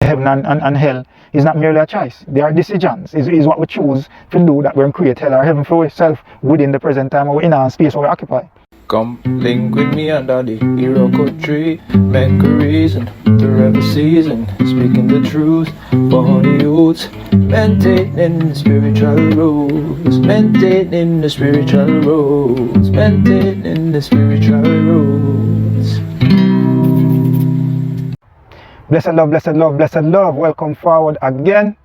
heaven and hell is not merely a choice. They are decisions. Is what we choose to do that will create hell or heaven for ourselves within the present time or in our space where we occupy. Come link with me under the Iroko tree. Make a reason to every season. Speaking the truth for the youths. Maintaining the spiritual rules. Maintaining the spiritual rules. Maintaining the spiritual rules. Blessed love, blessed love, blessed love. Welcome forward again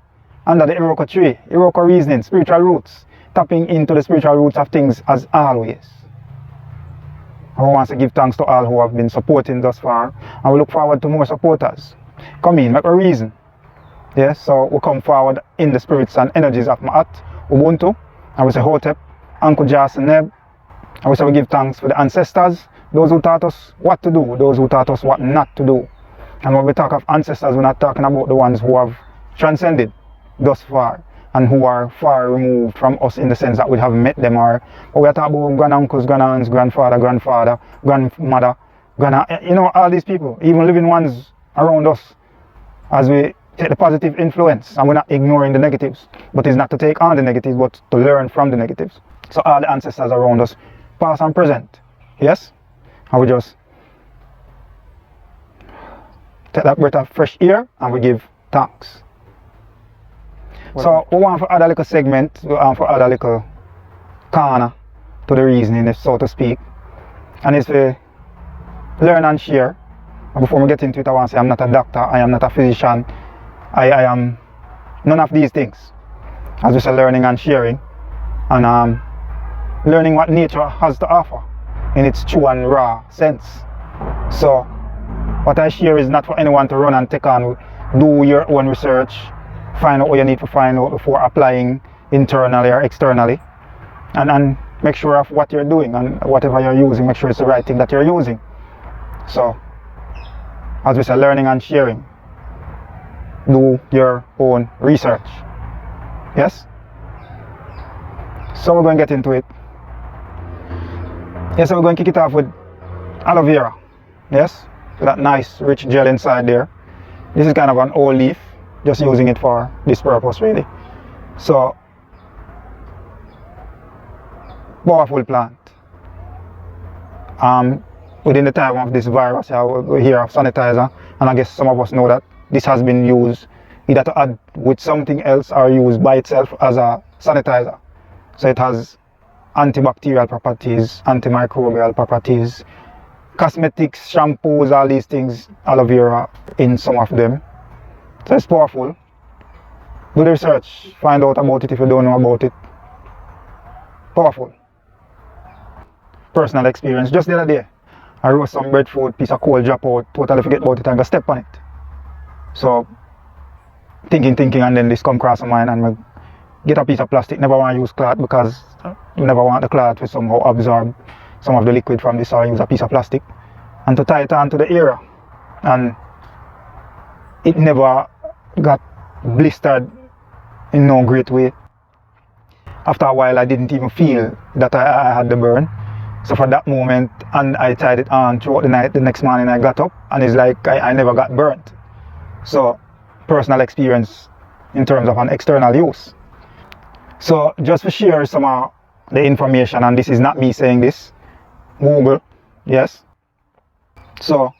under the Iroko tree. Iroko reasoning, spiritual roots. Tapping into the spiritual roots of things as always. I want to give thanks to all who have been supporting thus far, and we look forward to more supporters. Come in, make a reason. Yes, so we come forward in the spirits and energies of Ma'at, Ubuntu, and we say Hotep, Uncle Jas and Neb, and we say we give thanks for the ancestors, those who taught us what to do, those who taught us what not to do. And when we talk of ancestors, we're not talking about the ones who have transcended thus far and who are far removed from us in the sense that we haven't met them, but we are talking about granduncles, grandaunts, grandfather, grandmother, you know, all these people, even living ones around us, as we take the positive influence and we're not ignoring the negatives. But it's not to take on the negatives, but to learn from the negatives. So all the ancestors around us, past and present, yes? And we just take that breath of fresh air and we give thanks. So we want for other little segment, we want for other little corner to the reasoning, if so to speak. And it's to learn and share. And before we get into it, I want to say I'm not a doctor, I am not a physician, I am none of these things. As we say, learning and sharing. And learning what nature has to offer in its true and raw sense. So what I share is not for anyone to run and take on, do your own research, find out what you need to find out before applying internally or externally, and make sure of what you're doing and whatever you're using, make sure it's the right thing that you're using. So as we say, learning and sharing, do your own research. Yes, so we're going to get into it. Yes, so we're going to kick it off with aloe vera. Yes, that nice rich gel inside there. This is kind of an old leaf, just using it for this purpose really. So powerful plant. Within the time of this virus, we hear of sanitizer, and I guess some of us know that this has been used either to add with something else or used by itself as a sanitizer. So it has antibacterial properties, antimicrobial properties, cosmetics, shampoos, all these things, aloe vera in some of them. So it's powerful. Do the research, find out about it if you don't know about it. Powerful. Personal experience. Just the other day, I roast some breadfruit, piece of coal drop out, totally forget about it and go step on it. So thinking, and then this come across my mind and I get a piece of plastic. Never want to use cloth because you never want the cloth to somehow absorb some of the liquid from this, so I use a piece of plastic and to tie it onto the area, and it never got blistered in no great way. After a while I didn't even feel that I had the burn. So for that moment, and I tied it on throughout the night, the next morning I got up and it's like I never got burnt. So personal experience in terms of an external use. So just to share some of the information, and this is not me saying this, Google, yes. So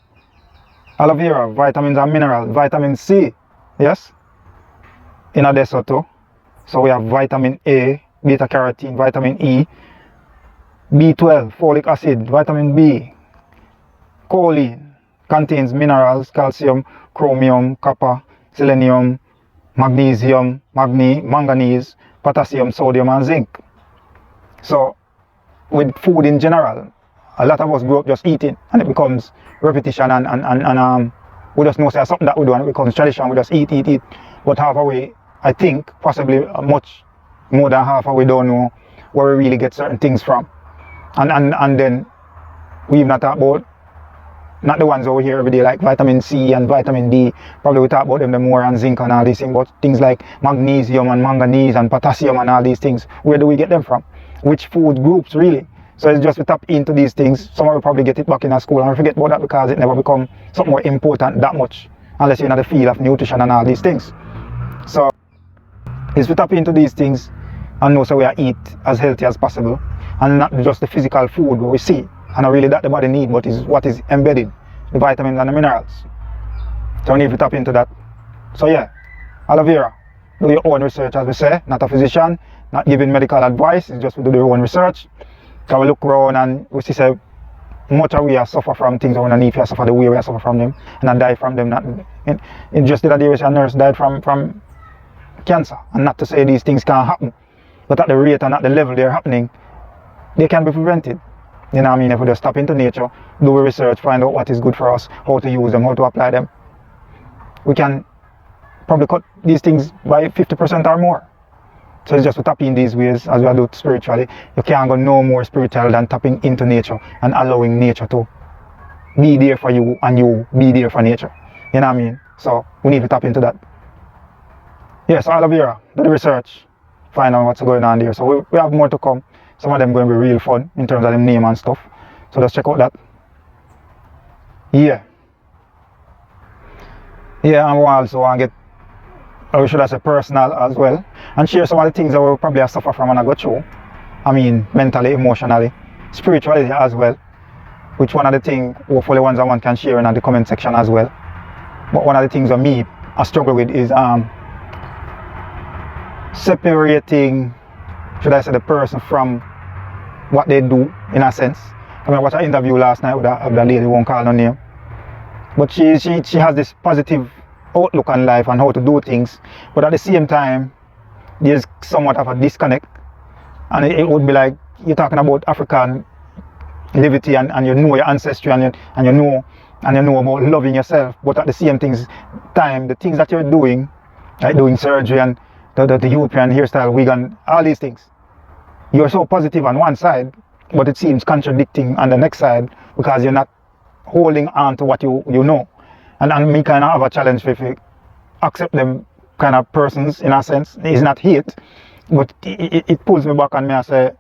aloe vera, vitamins and minerals, vitamin C, yes, in addition to. So we have vitamin A, beta carotene, vitamin E, B12, folic acid, vitamin B, choline, contains minerals, calcium, chromium, copper, selenium, magnesium, manganese, potassium, sodium and zinc. So with food in general, a lot of us grow up just eating and it becomes repetition and we just know say something that we do and it becomes tradition, we just eat. But halfway, I think, possibly much more than half, we don't know where we really get certain things from. And then we've not talked about, not the ones over here every day like vitamin C and vitamin D, probably we talk about them more, and zinc and all these things, but things like magnesium and manganese and potassium and all these things, where do we get them from? Which food groups really? So it's just to tap into these things. Some will probably get it back in our school and we forget about that because it never become something more important that much. unless you're in the field of nutrition and all these things. So is to tap into these things and know so we are eat as healthy as possible, and not just the physical food we see and not really that the body need, but is what is embedded, the vitamins and the minerals. So we need to tap into that. So yeah, aloe vera, do your own research, as we say, not a physician, not giving medical advice, it's just to do your own research. So we look around and we see say much of we are suffer from things we don't need to suffer the way we suffer from them and not die from them. Not in just the other day a nurse died from cancer, and not to say these things can't happen, but at the rate and at the level they're happening, they can be prevented. You know what I mean? If we just tap into nature, do a research, find out what is good for us, how to use them, how to apply them, we can probably cut these things by 50% or more. So it's just to tap in these ways as we do spiritually. You can't go no more spiritual than tapping into nature and allowing nature to be there for you and you be there for nature. You know what I mean? So we need to tap into that. Yes, aloe vera, do the research, find out what's going on there. So we have more to come. Some of them going to be real fun in terms of the name and stuff. So let's check out that. Yeah. Yeah, and we also want to get, or should I say personal as well, and share some of the things that we probably suffer from and I go through. I mean, mentally, emotionally, spiritually as well. Which one of the things, hopefully ones that one can share in the comment section as well. But one of the things that me, I struggle with is separating, should I say, the person from what they do, in a sense. I mean, I watched an interview last night with a lady, won't call her name. But she has this positive outlook on life and how to do things. But at the same time, there's somewhat of a disconnect. And it would be like, you're talking about African liberty and you know your ancestry and you know about loving yourself. But at the same time, the things that you're doing, like doing surgery and the European hairstyle, wig and all these things, you're so positive on one side, but it seems contradicting on the next side because you're not holding on to what you know. And me kind of have a challenge if you accept them kind of persons, in a sense. It's not hate, but it pulls me back and me and say,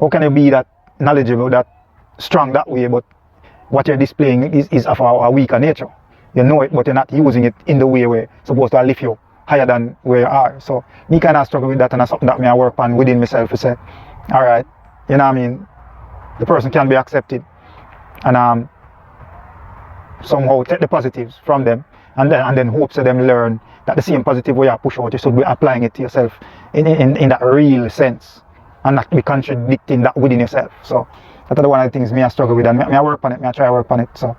how can you be that knowledgeable, that strong that way, but what you're displaying is of a weaker nature. You know it, but you're not using it in the way we're supposed to lift you higher than where you are. So me kind of struggle with that, and that's something that me I work on within myself to say, all right, you know what I mean, the person can be accepted and somehow take the positives from them and then hope to them learn that the same positive way you push out, you should be applying it to yourself in that real sense and not be contradicting that within yourself. So that's one of the things me I struggle with, and me I work on it, me I try to work on it. So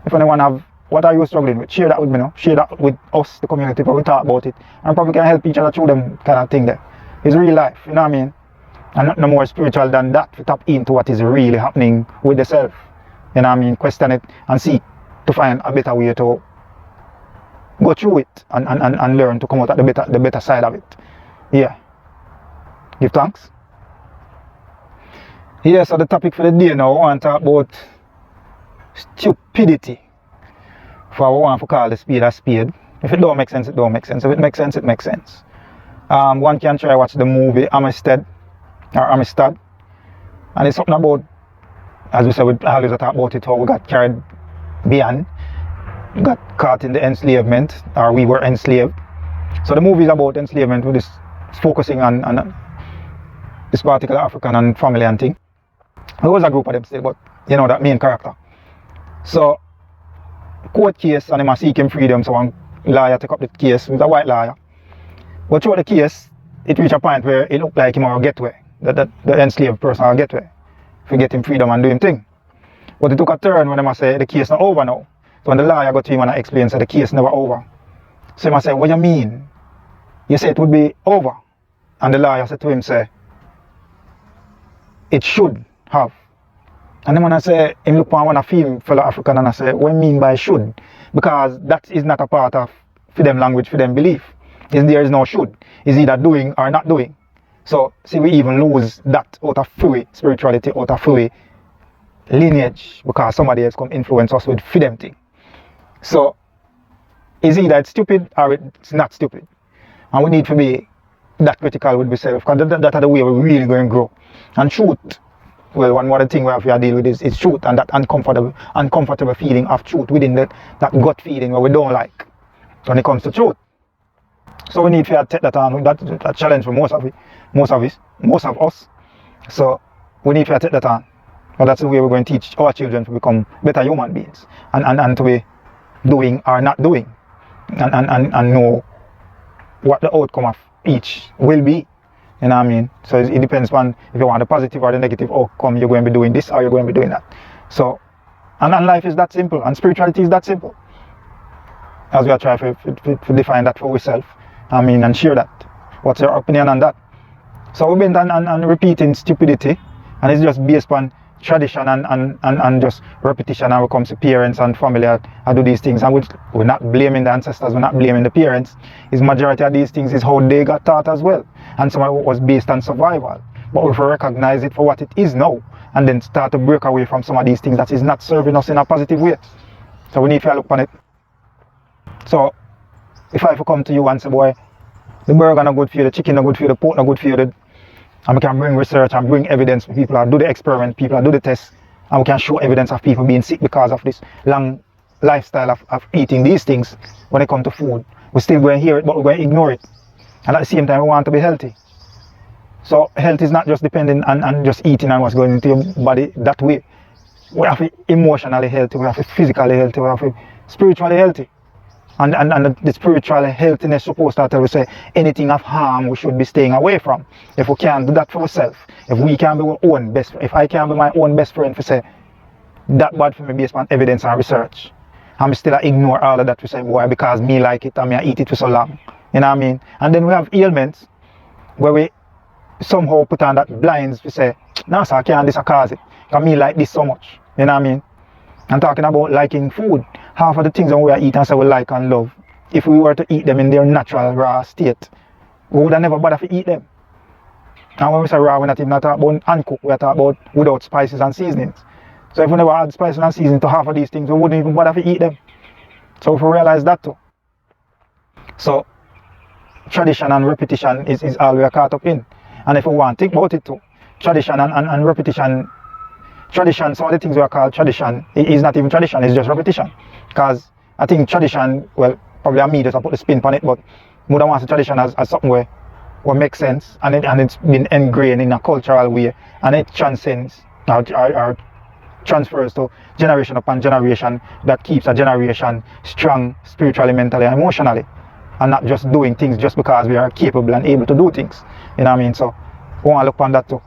if anyone have, what are you struggling with, share that with me now, share that with us, the community, probably talk about it, and probably can help each other through them kind of thing there. It's real life, you know what I mean? And not no more spiritual than that, to tap into what is really happening with the self. You know what I mean? Question it and seek to find a better way to go through it and learn to come out at the better side of it. Yeah. Give thanks. Yeah, so the topic for the day now, I want to talk about stupidity. For what we want to call the spade a spade. If it don't make sense, it don't make sense. If it makes sense, it makes sense. One can try watch the movie Amistad, and it's something about, as we said, we always talk about it, how we got carried beyond, got caught in the enslavement, or we were enslaved. So the movie is about enslavement, with this focusing on this particular African and family and thing. There was a group of them still, but you know, that main character. So court case, and him seeking freedom, so one lawyer take up the case, with a white lawyer. But through the case, it reached a point where it looked like him or get way, the enslaved person will get way, if you get him freedom and do him thing. But it took a turn when they say the case not over now. So when the lawyer got to him and explained, said the case never over. So he said, what you mean? You said it would be over. And the lawyer said to him, say, it should have. And then when I say, him look on one fellow African, and I say, what do you mean by should? Because that is not a part of for them language, for them belief. There is no should. It's either doing or not doing. So see, we even lose that out of free spirituality, out of free lineage, because somebody else come influence us with freedom thing. So it's either it's stupid or it's not stupid. And we need to be that critical with ourselves, because that's the way we're really going to grow. And truth, well, one more thing we have to deal with is truth, and that uncomfortable feeling of truth within that gut feeling where we don't like. when it comes to truth. So we need to take that on. That challenge for most of us. So we need to take that on. But that's the way we're going to teach our children to become better human beings and to be doing or not doing and know what the outcome of each will be. You know what I mean? So it depends on if you want the positive or the negative outcome, you're going to be doing this or you're going to be doing that. So, and life is that simple, and spirituality is that simple. As we are trying to define that for ourselves, I mean, and share that. What's your opinion on that? So we've been on repeating stupidity, and it's just based on tradition and just repetition. And we come to parents and family and do these things, and we're not blaming the ancestors, we're not blaming the parents. Is majority of these things is how they got taught as well, and some of it was based on survival. But if we recognize it for what it is now, and then start to break away from some of these things that is not serving us in a positive way. So we need to look on it. So if I come to you and say, boy, the burger not good for you, the chicken not good for you, the pork not good for you, and we can bring research and bring evidence for people and do the experiment, people and do the tests, and we can show evidence of people being sick because of this long lifestyle of eating these things. When it comes to food, we're still going to hear it, but we're going to ignore it. And at the same time, we want to be healthy. So health is not just dependent on just eating and what's going into your body that way. We have to be emotionally healthy, we have to be physically healthy, we have to be spiritually healthy. And the spiritual healthiness supposed to tell us say anything of harm we should be staying away from. If we can't do that for ourselves, if we can be our own best, if I can be my own best friend for say that bad for me based on evidence and research, I'm still ignore all of that to say boy because me like it and me I eat it for so long. You know what I mean? And then we have ailments where we somehow put on that blinds to say, no sir, I can't this cause it. Because me like this so much. You know what I mean? I'm talking about liking food. Half of the things that we eat and say we like and love, if we were to eat them in their natural raw state, we would have never bother to eat them. And when we say raw, we're not even talking about uncooked, we're talking about without spices and seasonings. So if we never add spices and seasonings to half of these things, we wouldn't even bother to eat them. So if we realize that too. So tradition and repetition is all we are caught up in. And if we want to think about it too, tradition and repetition, tradition, some of the things we are called tradition, it is not even tradition, it's just repetition. Because I think tradition, well, probably me just put the spin on it, but Muda wants the tradition as something where makes sense and it's been ingrained in a cultural way and it transcends or transfers to generation upon generation that keeps a generation strong spiritually, mentally, and emotionally. And not just doing things just because we are capable and able to do things. You know what I mean? So we want to look on that too.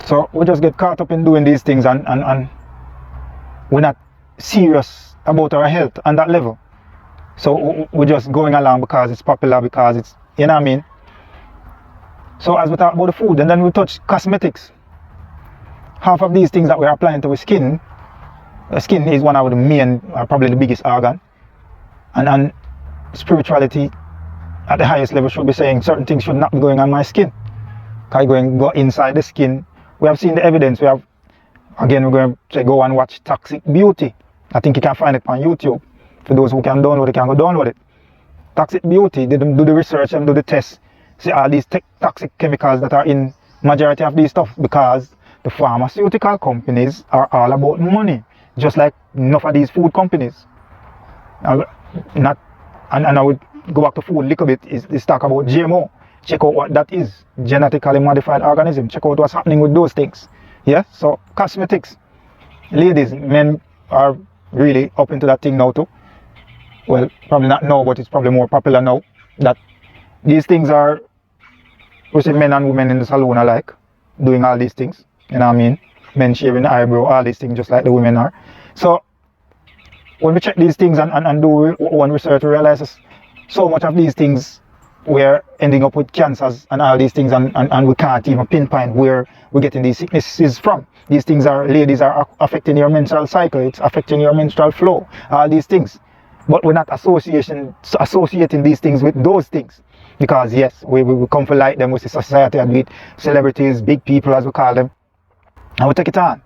So we just get caught up in doing these things and we're not serious about our health on that level. So we're just going along because it's popular, because it's, you know what I mean? So as we talk about the food, and then we touch cosmetics. Half of these things that we're applying to our skin, the skin is one of the main, probably the biggest organ. And spirituality at the highest level should be saying certain things should not be going on my skin. Because go inside the skin. We have seen the evidence. We have, again, we're going to say go and watch Toxic Beauty. I think you can find it on YouTube. For those who can download it, can go download it. Toxic Beauty, they do the research and do the tests. See all these toxic chemicals that are in majority of these stuff, because the pharmaceutical companies are all about money. Just like enough of these food companies. And I would go back to food a little bit, is talk about GMO. Check out what that is, genetically modified organism. Check out what's happening with those things. Yeah, so cosmetics. Ladies, men are really up into that thing now too. Well, probably not now, but it's probably more popular now. That these things are, we see men and women in the salon alike, doing all these things. You know what I mean? Men shaving the eyebrow, all these things, just like the women are. So when we check these things and do one research, we realize so much of these things we're ending up with cancers and all these things, and we can't even pinpoint where we're getting these sicknesses from. These things are, ladies, are affecting your menstrual cycle, it's affecting your menstrual flow, all these things. But we're not associating these things with those things. Because yes, we come for like them, we see society and with celebrities, big people as we call them, and we take it on.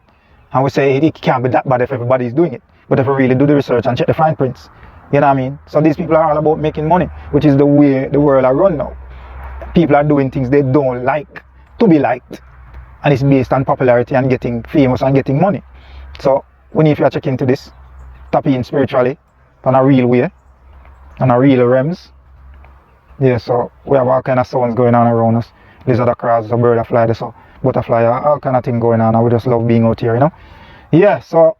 And we say it can't be that bad if everybody's doing it. But if we really do the research and check the fine prints, you know what I mean? So these people are all about making money, which is the way the world are run now. People are doing things they don't like to be liked. And it's based on popularity and getting famous and getting money. So we need to check into this, tap in spiritually, in a real way, and a real realms. Yeah, so we have all kind of sounds going on around us. Lizard across, a bird a fly, there's a butterfly, all kind of thing going on, and we just love being out here, you know. Yeah, so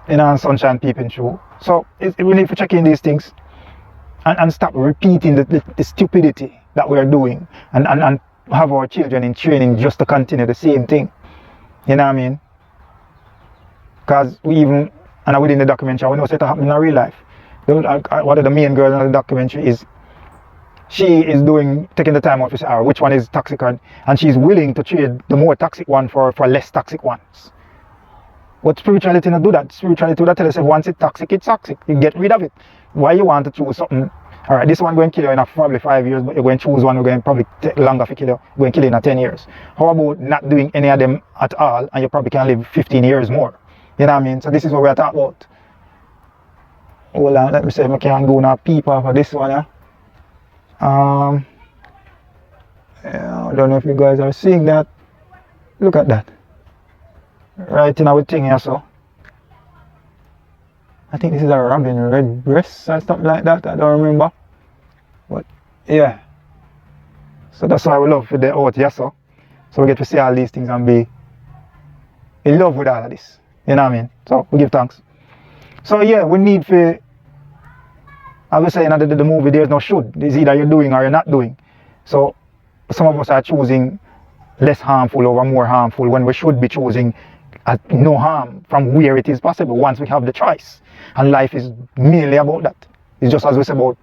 sunshine peeping through. So we need to check in these things and stop repeating the stupidity that we are doing and have our children in training just to continue the same thing. You know what I mean? Because we even, and within the documentary, we know it's happening in real life. One of the main girls in the documentary is, she is taking the time out to say, which one is toxic, and she's willing to trade the more toxic one for less toxic ones. But spirituality not do that. Spirituality will tell us, once it's toxic, you get rid of it. Why you want to choose something? Alright, this one going to kill you in probably 5 years, but you're going to choose one who's going to probably take longer to kill you, going to kill you in 10 years. How about not doing any of them at all, and you probably can live 15 years more? You know what I mean? So this is what we're talking about. Hold on, let me see if I can go now people for this one. Yeah, I don't know if you guys are seeing that. Look at that. Right in our thing here, so. I think this is a robin red breast or something like that. I don't remember. But yeah. So that's why we love for the out here, so we get to see all these things and be in love with all of this. You know what I mean? So we give thanks. So yeah, we need to, I was saying that the movie, there's no should. It's either you're doing or you're not doing. So some of us are choosing less harmful over more harmful when we should be choosing no harm from where it is possible once we have the choice. And life is mainly about that. It's just as we say about,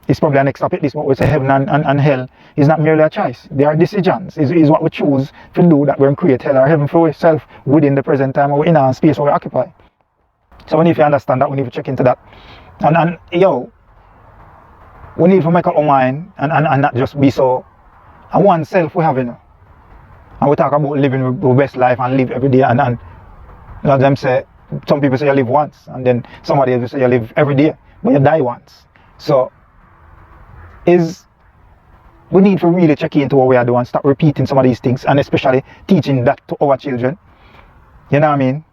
it's probably a next topic, this what we say heaven and hell is not merely a choice. They are decisions. Is what we choose to do that we're going to create hell or heaven for ourselves within the present time or in our space where we occupy. So we need to understand that, we need to check into that. And yo, we need to make up our mind and not just be so, and one self we have, you know. And we talk about living the best life and live every day, and a lot of them say, some people say you live once, and then somebody else say you live every day, but you die once. So we need to really check into what we are doing and stop repeating some of these things, and especially teaching that to our children. You know what I mean?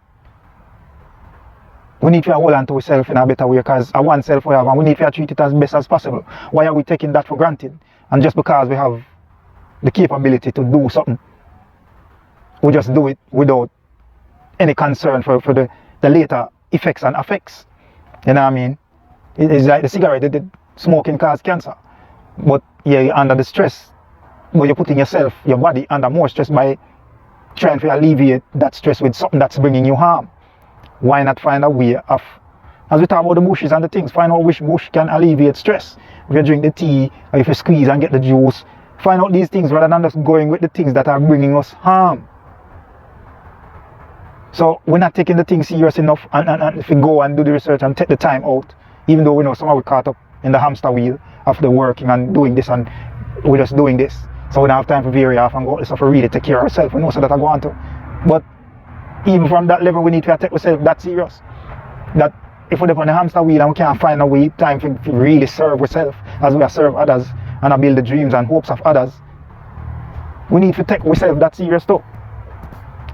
We need to hold on to ourselves in a better way, because our one self we have, and we need to treat it as best as possible. Why are we taking that for granted? And just because we have the capability to do something, we just do it without any concern for the later effects and effects. You know what I mean? It's like the cigarette, the smoking causes cancer. But yeah, you're under the stress. But you're putting yourself, your body under more stress by trying to alleviate that stress with something that's bringing you harm. Why not find a way of, as we talk about the bushes and the things, find out which bush can alleviate stress. If you drink the tea, or if you squeeze and get the juice, find out these things rather than just going with the things that are bringing us harm. So we're not taking the things serious enough, and if we go and do the research and take the time out, even though we know somehow we're caught up in the hamster wheel of the working and doing this, and we're just doing this. So we don't have time for vary off and go stuff for really take care of ourselves. We know so that I go on to. But even from that level, we need to take ourselves that serious. That if we're on the hamster wheel and we can't find a way, time to really serve ourselves as we are serve others and build the dreams and hopes of others, we need to take ourselves that serious too.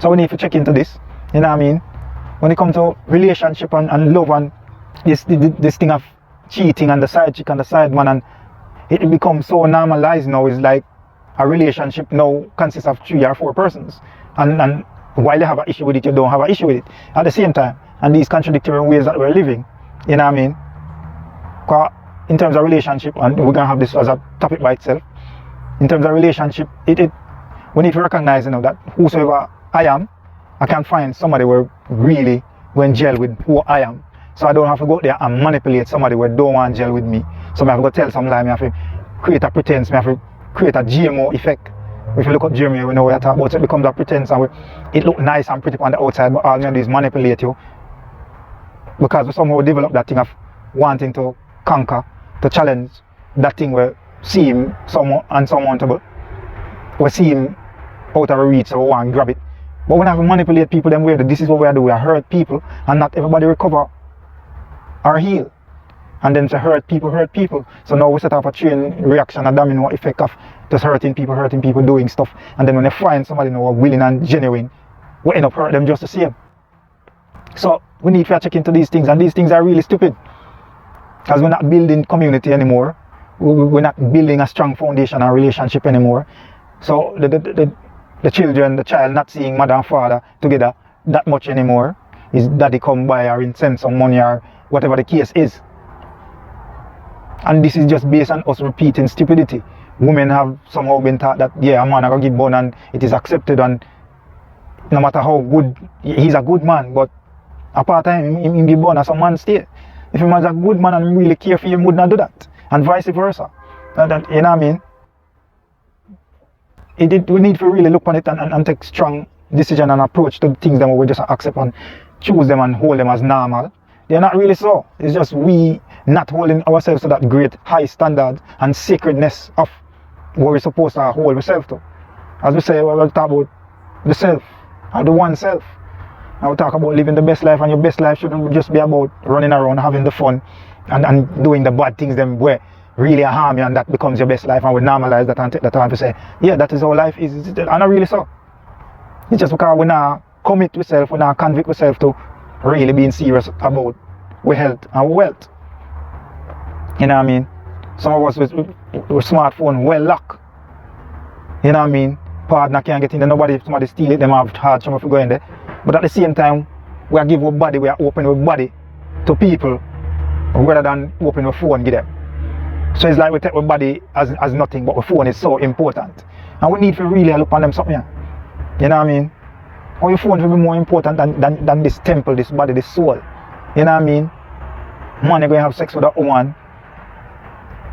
So we need to check into this. You know what I mean? When it comes to relationship and love and this thing of cheating and the side chick and the side man, and it becomes so normalized now. It's like a relationship now consists of 3 or 4 persons, and while you have an issue with it, you don't have an issue with it at the same time. And these contradictory ways that we're living, you know what I mean? Because in terms of relationship, and we're gonna have this as a topic by itself. In terms of relationship, we need to recognize, you know, that whosoever I am, I can find somebody who really going gel with who I am. So I don't have to go there and manipulate somebody who don't want gel with me. So I have to go tell some lie, I have to create a pretense, I have to create a GMO effect. If you look at Jeremy, we know what I talk about, so it becomes a pretense, and it looks nice and pretty on the outside, but all you do is manipulate you. Because we somehow develop that thing of wanting to conquer, to challenge that thing where seem someone unsurmountable. We seem out of reach, so we want to grab it. But when we manipulate people, then this is what we are doing. We are hurt people, and not everybody recover or heal. And then to hurt people. So now we set up a chain reaction, a domino effect of just hurting people, doing stuff. And then when they find somebody who are willing and genuine, we end up hurting them just the same. So we need to check into these things, and these things are really stupid. Because we're not building community anymore. We're not building a strong foundation and relationship anymore. So the children, the child not seeing mother and father together that much anymore. His daddy come by or send some money or whatever the case is. And this is just based on us repeating stupidity. Women have somehow been taught that, yeah, a man gonna give born and it is accepted, and no matter how good, he's a good man, but apart time, him give born and some man stay. If a man's a good man and really care for you, he would not do that. And vice versa. You know what I mean? We need to really look on it and take strong decision and approach to things that we just accept and choose them and hold them as normal. They're not really so. It's just we not holding ourselves to that great high standard and sacredness of what we're supposed to hold ourselves to. As we say, we'll talk about the self, or the one self. And we'll talk about living the best life, and your best life shouldn't just be about running around, having the fun, and doing the bad things them where really harm you, and that becomes your best life, and we normalize that and take the time to say, yeah, that is how life is. And not really so. It's just because we now commit ourselves, we now convict ourselves to really being serious about our health and our wealth. You know what I mean? Some of us with smartphone well locked. You know what I mean? Partner can't get in there, somebody steal it, them have hard time if we go in there. But at the same time, we are give our body, we are open our body to people rather than open our phone give them. So it's like we take our body as nothing, but our phone is so important. And we need to really look on them something. You know what I mean? Or your phone will be more important than this temple, this body, this soul. You know what I mean? Man, you're going to have sex with a woman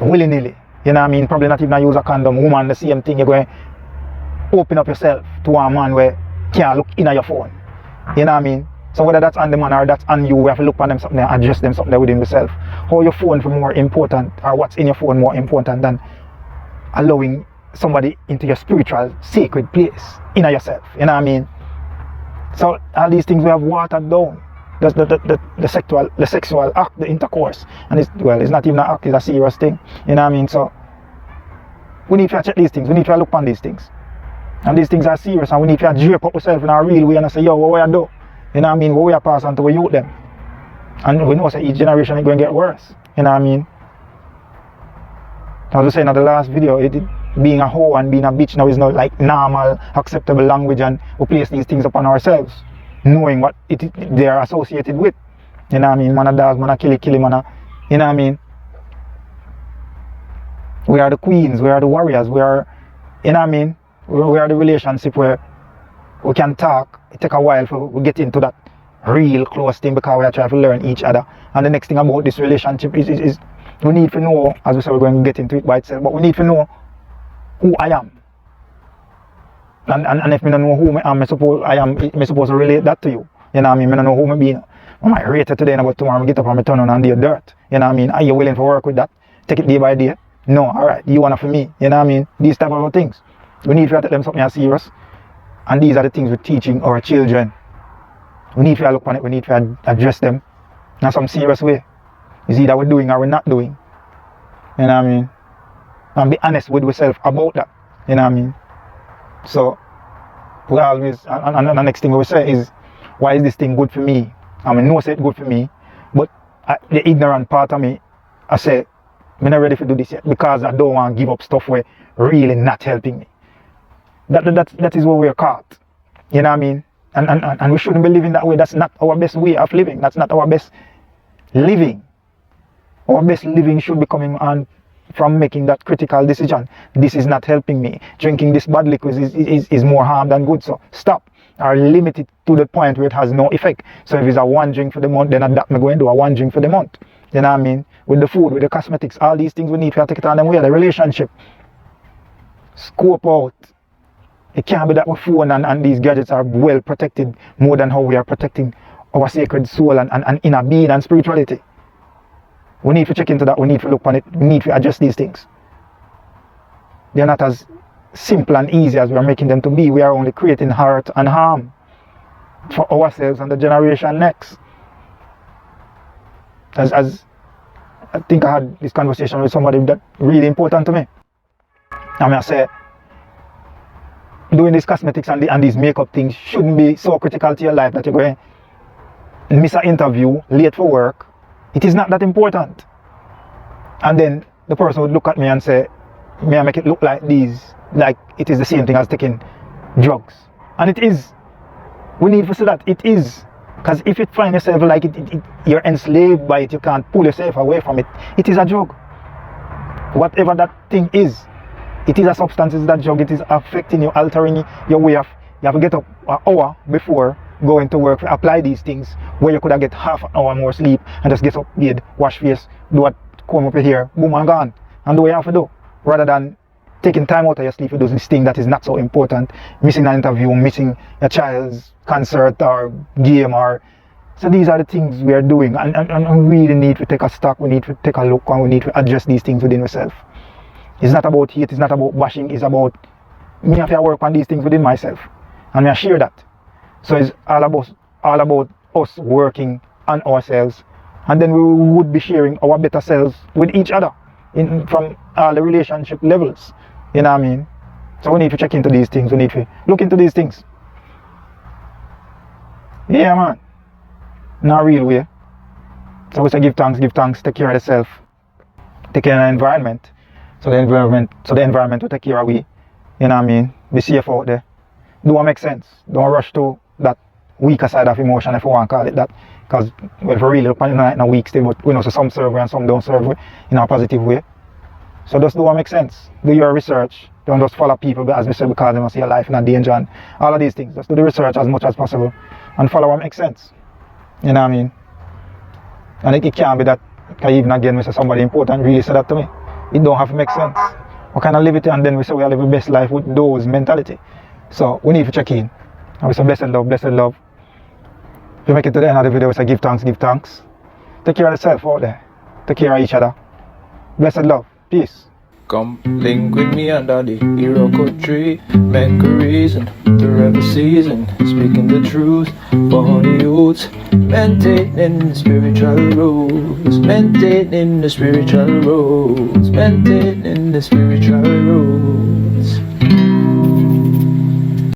willy-nilly. You know what I mean? Probably not even use a condom. Woman, the same thing. You're going to open up yourself to a man where can't look in your phone. You know what I mean? So whether that's on the man or that's on you, we have to look on them something and adjust them something within yourself. How your phone for more important, or what's in your phone more important than allowing somebody into your spiritual sacred place in yourself. You know what I mean? So all these things we have watered down. The sexual act, the intercourse. And it's not even an act, it's a serious thing. You know what I mean? So we need to check these things, we need to look on these things. And these things are serious, and we need to drape up ourselves in a real way and say, yo, what we are do? You know what I mean? What we are passing to our youth them. And we know that each generation is going to get worse. You know what I mean? As I said in the last video, being a hoe and being a bitch now is not like normal, acceptable language, and we place these things upon ourselves, knowing what they are associated with. You know what I mean? Man a dog, man a killy, man a, you know what I mean? We are the queens, we are the warriors, we are, you know what I mean? We are the relationship where we can talk. It take a while for we get into that real close thing because we are trying to learn each other. And the next thing about this relationship is we need to know, as we said, we're going to get into it by itself, but we need to know who I am. And if I don't know who I am, I'm supposed to relate that to you. You know what I mean? I don't know who I be. I might rate it today, but tomorrow I get up and I turn on and do dirt. You know what I mean? Are you willing to work with that? Take it day by day? No, alright, you want it for me. You know what I mean? These type of things. We need to take them something serious. And these are the things we're teaching our children. We need to look on it, we need to address them in some serious way. It's either we're doing or we're not doing. You know what I mean? And be honest with ourselves about that. You know what I mean? So, we always, and the next thing we say is, why is this thing good for me? I mean, no say it's good for me, but the ignorant part of me, I say, I'm not ready to do this yet because I don't want to give up stuff where really not helping me. That is where we're caught. You know what I mean? And we shouldn't be living that way. That's not our best way of living. That's not our best living. Our best living should be coming on from making that critical decision. This is not helping me. Drinking this bad liquid is more harm than good. So stop. Or limit it to the point where it has no effect. So if it's a one drink for the month, then that I'm going to do a one drink for the month. You know what I mean? With the food, with the cosmetics, all these things we need to take it on them. We have the relationship. Scope out. It can't be that our phone and these gadgets are well protected more than how we are protecting our sacred soul and inner being and spirituality. We need to check into that. We need to look on it. We need to adjust these things. They're not as simple and easy as we are making them to be. We are only creating hurt and harm for ourselves and the generation next. As I think I had this conversation with somebody that really important to me. I say, doing these cosmetics and these makeup things shouldn't be so critical to your life that you're going to miss an interview, late for work. It is not that important. And then the person would look at me and say, may I make it look like these, like it is the same thing as taking drugs. And it is. We need to see that it is. Because if you find yourself like you're enslaved by it, you can't pull yourself away from it. It is a drug. Whatever that thing is, it is a substance, it's that drug, it is affecting you, altering your way of, you have to get up an hour before going to work, apply these things, where you could have get half an hour more sleep and just get up, bed, wash face, do what, come up here, boom and gone, and do what you have to do, rather than taking time out of your sleep to do this thing that is not so important, missing an interview, missing a child's concert or game, or so these are the things we are doing, and we really need to take a stock, we need to take a look, and we need to address these things within ourselves. It's not about hate, it's not about bashing, it's about me have to work on these things within myself, and I share that. So it's all about us working on ourselves, and then we would be sharing our better selves with each other from all the relationship levels. You know what I mean? So we need to check into these things, we need to look into these things. Yeah, man. In a real way. So we say give thanks, take care of yourself, take care of the environment. So the environment will take care of we. You know what I mean? Be safe out there. Do what makes sense. Don't rush to that weaker side of emotion, if you want to call it that. Because well, if we really look at it in a weak state, but we know so some serve and some don't serve in a positive way. So just do what makes sense. Do your research. Don't just follow people as we say because they must see your life in a danger and all of these things. Just do the research as much as possible and follow what makes sense. You know what I mean? And it can't be that, because even again we say somebody important really said that to me. It don't have to make sense. We kind of live it and then we say we live the best life with those mentality. So we need to check in. And we say blessed love, blessed love. If you make it to the end of the video, we say give thanks, give thanks. Take care of yourself out there. Take care of each other. Blessed love. Peace. Come link with me under the Iroko tree. Make a reason, the rebel season. Speaking the truth for the youths. Maintaining the spiritual rules. Maintaining the spiritual rules. Maintaining the spiritual rules.